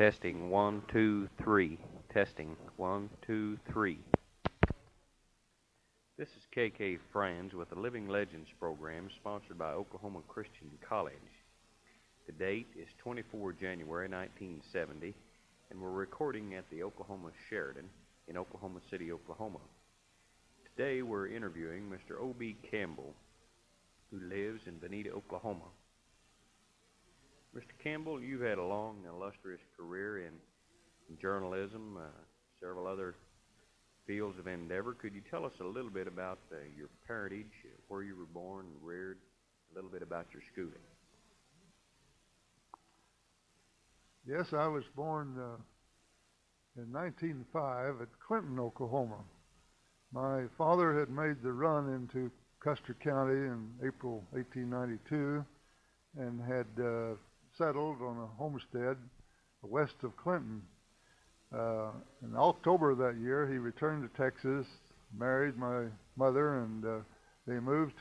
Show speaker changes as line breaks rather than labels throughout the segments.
Testing 1 2 3. Testing 1 2 3. This is KK Frans with the Living Legends program sponsored by Oklahoma Christian College. The date is 24 January 1970, and we're recording at the Oklahoma Sheridan in Oklahoma City, Oklahoma. Today we're interviewing Mr. O.B. Campbell, who lives in Bonita, Oklahoma. Mr. Campbell, you've had a long, illustrious career in journalism, several other fields of endeavor. Could you tell us a little bit about your parentage, where you were born and reared, a little bit about your schooling?
Yes, I was born in 1905 at Clinton, Oklahoma. My father had made the run into Custer County in April 1892 and had settled on a homestead west of Clinton. In October of that year, he returned to Texas, married my mother, and they moved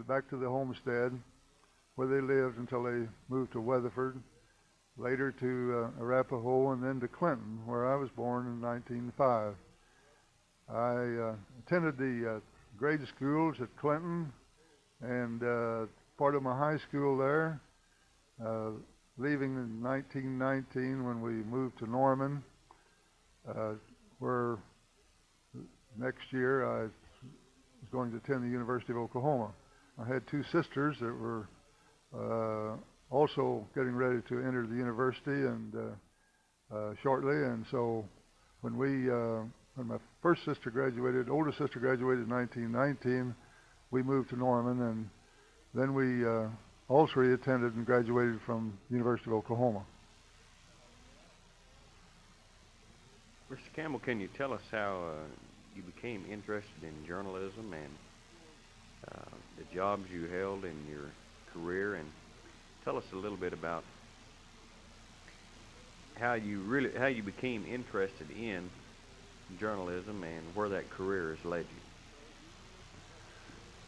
back to the homestead where they lived until they moved to Weatherford, later to Arapahoe, and then to Clinton, where I was born in 1905. I attended the grade schools at Clinton and part of my high school there, leaving in 1919 when we moved to Norman, where next year I was going to attend the University of Oklahoma. I had two sisters that were also getting ready to enter the university and shortly, and so when my first sister graduated, oldest sister graduated in 1919, we moved to Norman, and then we all three attended and graduated from the University of Oklahoma.
Mr. Campbell, can you tell us how you became interested in journalism and the jobs you held in your career, and tell us a little bit about how you became interested in journalism and where that career has led you?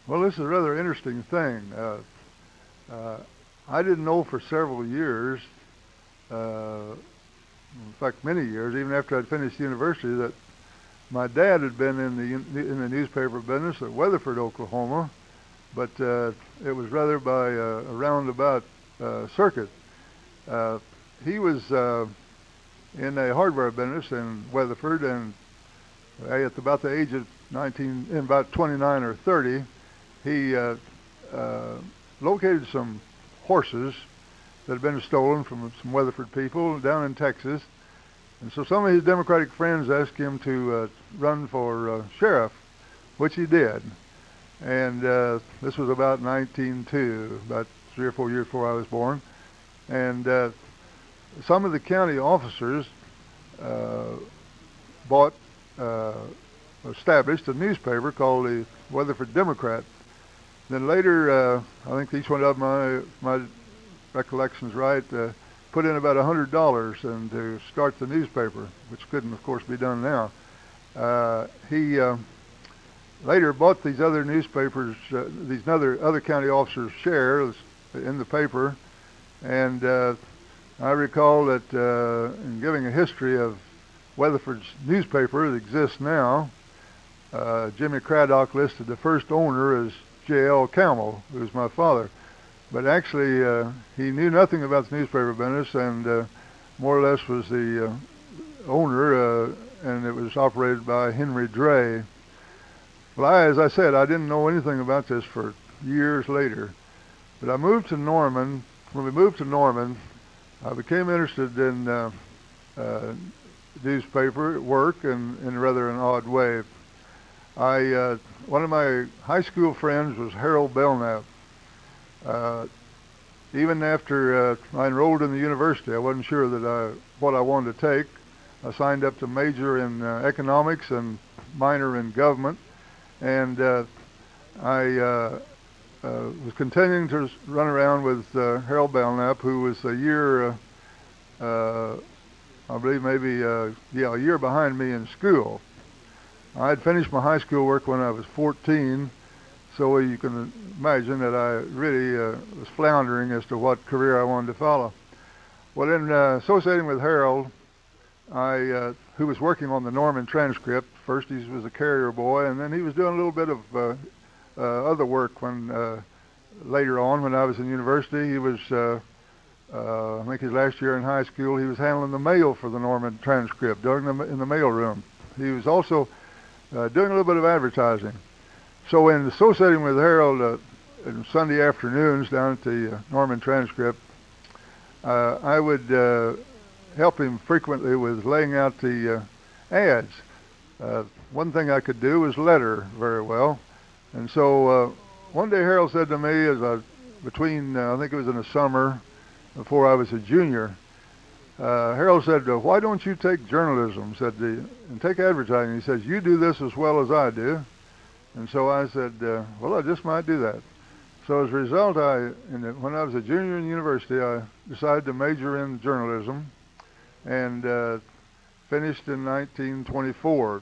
Well, this is a rather interesting thing. I didn't know for several years, in fact many years, even after I'd finished university, that my dad had been in the newspaper business at Weatherford, Oklahoma, but it was rather by a roundabout circuit. He was in a hardware business in Weatherford, and at about the age of about 29 or 30, he located some horses that had been stolen from some Weatherford people down in Texas. And so some of his Democratic friends asked him to run for sheriff, which he did. And this was about 1902, about 3 or 4 years before I was born. And some of the county officers established a newspaper called the Weatherford Democrat. Then later, I think each one of my recollections right, put in about $100 and to start the newspaper, which couldn't, of course, be done now. He later bought these other newspapers, these other county officers' shares in the paper, and I recall that in giving a history of Weatherford's newspaper that exists now, Jimmy Craddock listed the first owner as J.L. Campbell, who was my father. But actually, he knew nothing about the newspaper business, and more or less was the owner, and it was operated by Henry Dray. Well, as I said, I didn't know anything about this for years later. But I moved to Norman. When we moved to Norman, I became interested in newspaper work in rather an odd way. One of my high school friends was Harold Belknap. Even after I enrolled in the university, I wasn't sure what I wanted to take. I signed up to major in economics and minor in government, and I was continuing to run around with Harold Belknap, who was a year, I believe maybe a year behind me in school. I had finished my high school work when I was 14, so you can imagine that I really was floundering as to what career I wanted to follow. Well, in associating with Harold, who was working on the Norman transcript. First he was a carrier boy, and then he was doing a little bit of other work when later on when I was in university. He was, I think his last year in high school, he was handling the mail for the Norman transcript in the mail room. He was also doing a little bit of advertising. So in associating with Harold on Sunday afternoons down at the Norman transcript, I would help him frequently with laying out the ads. One thing I could do was letter very well. And so one day Harold said to me, I think it was in the summer before I was a junior, Harold said, why don't you take journalism, and take advertising? He says, you do this as well as I do. And so I said, well, I just might do that. So as a result, when I was a junior in university, I decided to major in journalism and finished in 1924.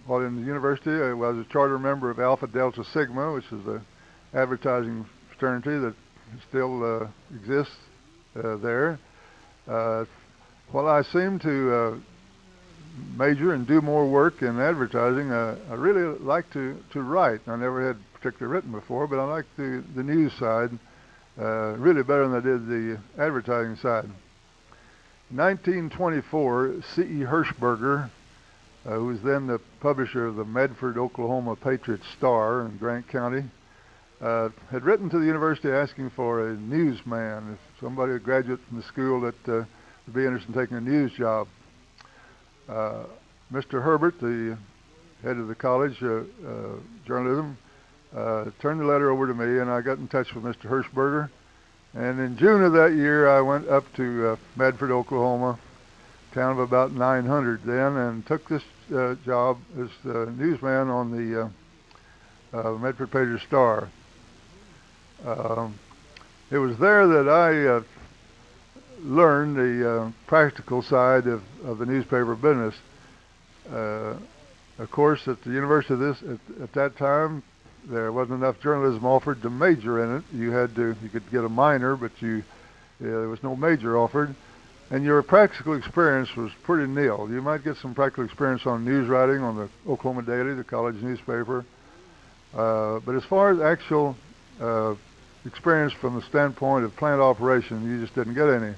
While in the university, I was a charter member of Alpha Delta Sigma, which is an advertising fraternity that still exists there. While I seemed to major and do more work in advertising, I really like to write. I never had particularly written before, but I like the news side really better than I did the advertising side. In 1924, C.E. Hirschberger, who was then the publisher of the Medford, Oklahoma Patriot Star in Grant County, had written to the university asking for a newsman, if somebody, a graduate from the school that would be interested in taking a news job. Mr. Herbert, the head of the college journalism, turned the letter over to me, and I got in touch with Mr. Hirschberger. And in June of that year, I went up to Medford, Oklahoma, town of about 900 then, and took this job as newsman on the Medford Patriot Star. It was there that I learned the practical side of the newspaper business. Of course, at the university at that time, there wasn't enough journalism offered to major in it. You could get a minor, but there was no major offered. And your practical experience was pretty nil. You might get some practical experience on news writing on the Oklahoma Daily, the college newspaper. But as far as actual experience from the standpoint of plant operation, you just didn't get any.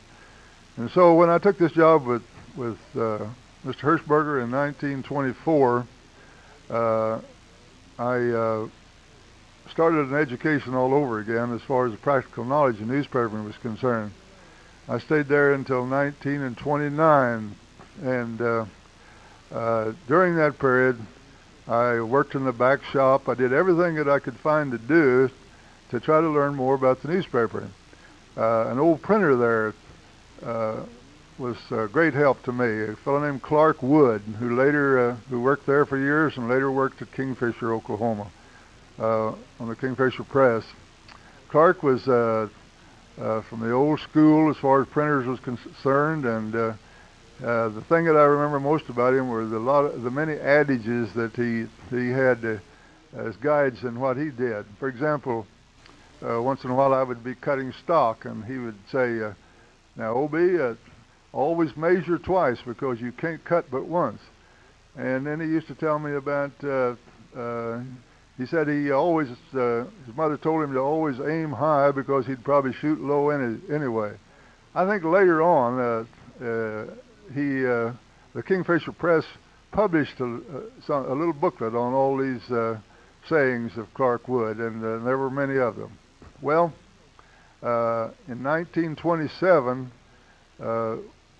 And so when I took this job with Mr. Hirschberger in 1924, I started an education all over again as far as the practical knowledge of newspapering was concerned. I stayed there until 1929, and during that period, I worked in the back shop. I did everything that I could find to do to try to learn more about the newspaper. An old printer there was a great help to me, a fellow named Clark Wood, who worked there for years and later worked at Kingfisher, Oklahoma, on the Kingfisher Press. Clark was from the old school as far as printers was concerned, and the thing that I remember most about him were the many adages that he had as guides in what he did. For example, once in a while I would be cutting stock, and he would say, now, O.B., always measure twice because you can't cut but once. And then he used to tell me about, he said he always, his mother told him to always aim high because he'd probably shoot low anyway. I think later on, the Kingfisher Press published a little booklet on all these sayings of Clark Wood, and there were many of them. Well, in 1927,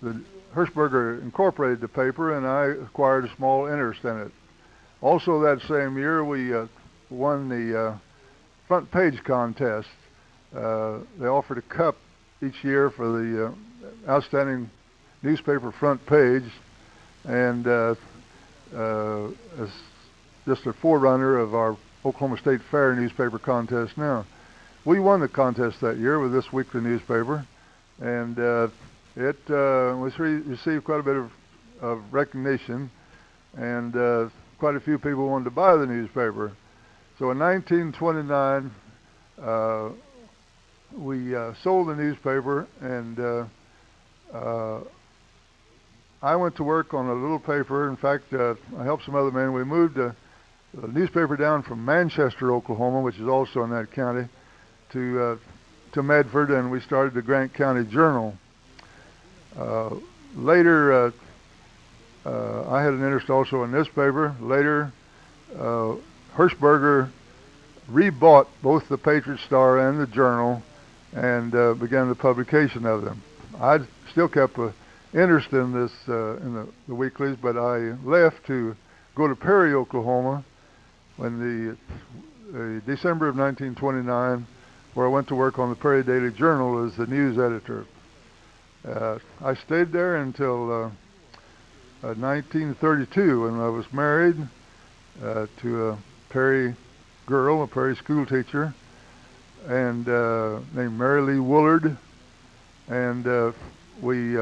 the Hirschberger incorporated the paper, and I acquired a small interest in it. Also that same year, we won the front page contest. They offered a cup each year for the outstanding newspaper front page, and as just a forerunner of our Oklahoma State Fair newspaper contest now. We won the contest that year with this weekly newspaper, and it received quite a bit of recognition, and quite a few people wanted to buy the newspaper. So in 1929, we sold the newspaper, and uh, I went to work on a little paper. In fact, I helped some other men. We moved the newspaper down from Manchester, Oklahoma, which is also in that county, to Medford, and we started the Grant County Journal. Later, I had an interest also in this paper. Later, Hirschberger rebought both the Patriot Star and the Journal and began the publication of them. I still kept an interest in this in the weeklies, but I left to go to Perry, Oklahoma, when the December of 1929, where I went to work on the Perry Daily Journal as the news editor. I stayed there until 1932, when I was married to a Perry girl, a Perry school teacher, and named Mary Lee Woolard, and we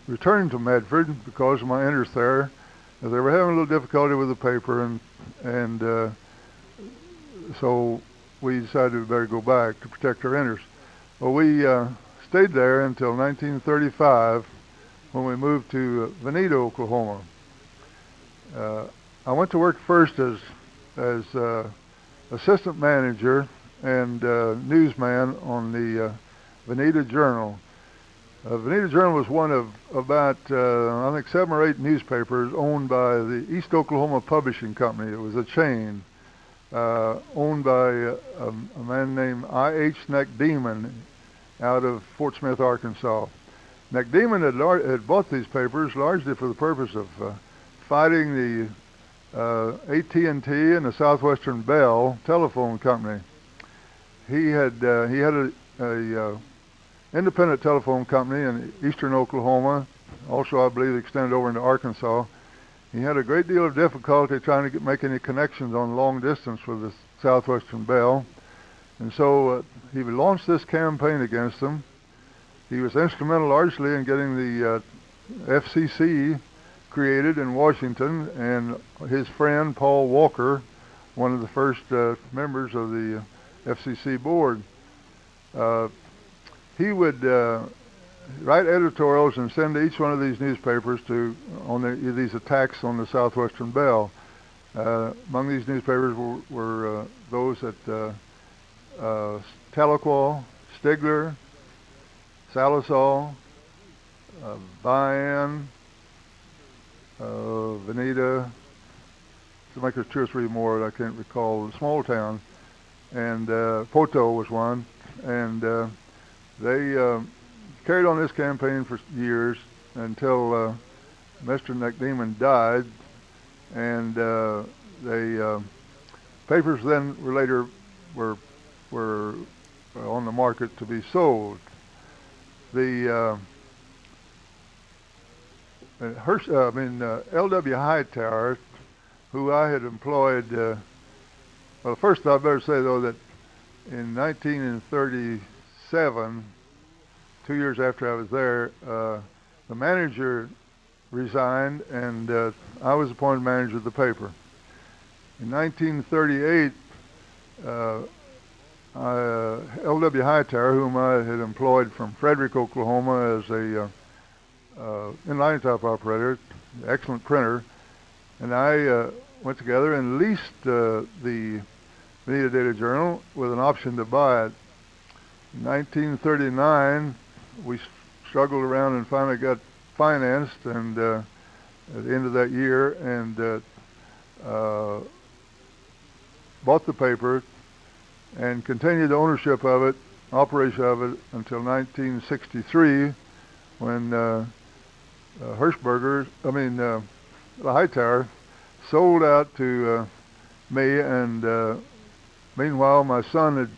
returned to Medford because of my interest there. They were having a little difficulty with the paper, and so we decided we better go back to protect our interest. Well, we stayed there until 1935, when we moved to Veneta, Oklahoma. I went to work first as assistant manager and newsman on the Veneta Journal. Veneta Journal was one of about, I think, 7 or 8 newspapers owned by the East Oklahoma Publishing Company. It was a chain owned by a man named I.H. Neckdeman out of Fort Smith, Arkansas. Neckdeman had bought these papers largely for the purpose of fighting the AT&T and the Southwestern Bell telephone company. He had a independent telephone company in eastern Oklahoma, also I believe extended over into Arkansas. He had a great deal of difficulty trying to make any connections on long distance with the Southwestern Bell, and so he launched this campaign against them. He was instrumental largely in getting the FCC created in Washington, and his friend Paul Walker, one of the first members of the FCC board. He would write editorials and send to each one of these newspapers on these attacks on the Southwestern Bell. Among these newspapers were those at Tahlequah, Stigler, Salisal, Bayan, Veneta. Seems like there's 2 or 3 more that I can't recall. Small town, and Poto was one, and they carried on this campaign for years until Mr. Neckdeman died, and papers then later were on the market to be sold. The L.W. Hightower, who I had employed, well, first I better say though that in 1937, 2 years after I was there, the manager resigned, and I was appointed manager of the paper. In 1938, L.W. Hightower, whom I had employed from Frederick, Oklahoma, as a inline type operator, excellent printer, and I went together and leased the Veneta Daily Journal with an option to buy it. In 1939, we struggled around and finally got financed, and at the end of that year, and bought the paper and continued the ownership of it, operation of it, until 1963, when Hightower sold out to me, and meanwhile my son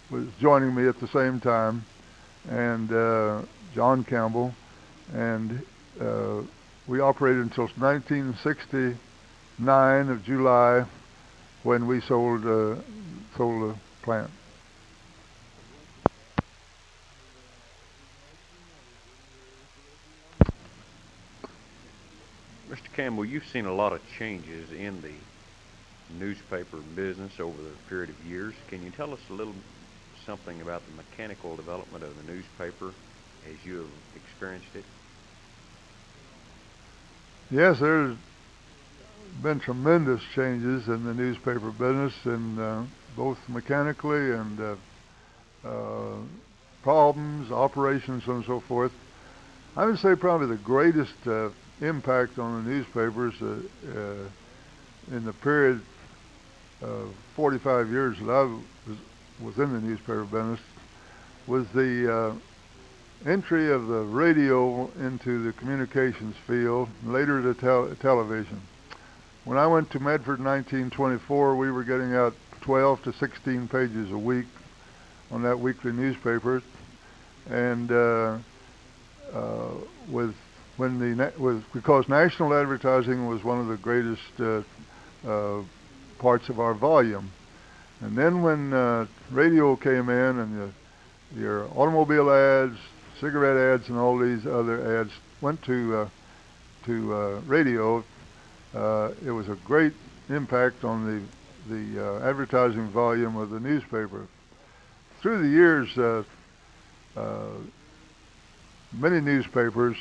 was joining me at the same time, and John Campbell, and we operated until 1969 of July, when we sold the plant.
Mr. Campbell, you've seen a lot of changes in the newspaper business over the period of years. Can you tell us something about the mechanical development of the newspaper as you have experienced it?
Yes, there's been tremendous changes in the newspaper business, and both mechanically and problems, operations, and so forth. I would say probably the greatest impact on the newspapers in the period of 45 years that I was in the newspaper business was the entry of the radio into the communications field, later the television. When I went to Medford in 1924, we were getting out 12 to 16 pages a week on that weekly newspaper, and because national advertising was one of the greatest parts of our volume. And then when radio came in, and your automobile ads, cigarette ads, and all these other ads went to radio, it was a great impact on the advertising volume of the newspaper. Through the years, many newspapers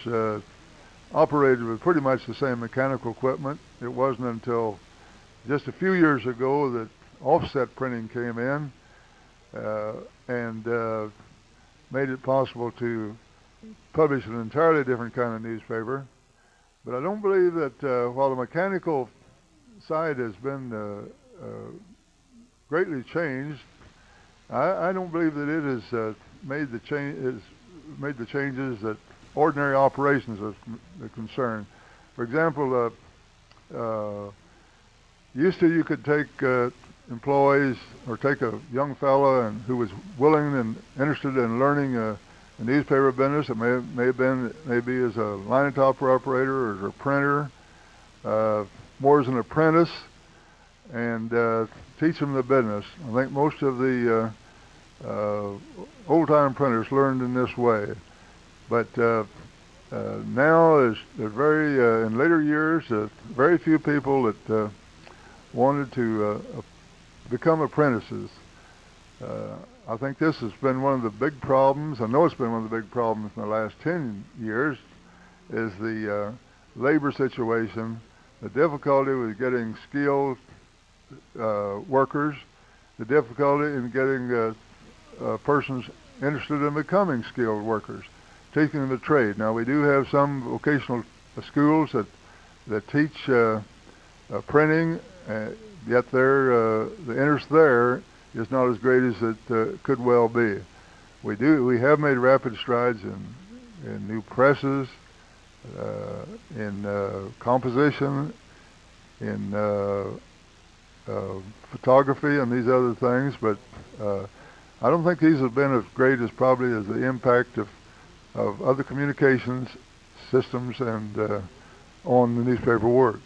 operated with pretty much the same mechanical equipment. It wasn't until just a few years ago that offset printing came in and made it possible to publish an entirely different kind of newspaper. But I don't believe that while the mechanical side has been greatly changed, I don't believe that it has made the changes that ordinary operations are concerned. For example, used to you could take employees or take a young fellow and who was willing and interested in learning a newspaper business. It may be as a linotyper operator or as a printer, more as an apprentice, and teach them the business. I think most of the old-time printers learned in this way. But now, in later years, very few people that wanted to become apprentices. I think this has been one of the big problems. I know it's been one of the big problems in the last 10 years, is the labor situation, the difficulty with getting skilled workers, the difficulty in getting persons interested in becoming skilled workers, teaching them a trade. Now, we do have some vocational schools that teach printing, yet the interest there is not as great as it could well be. We have made rapid strides in new presses, in composition, in photography, and these other things, but I don't think these have been as great as probably as the impact of other communications systems and on the newspaper work.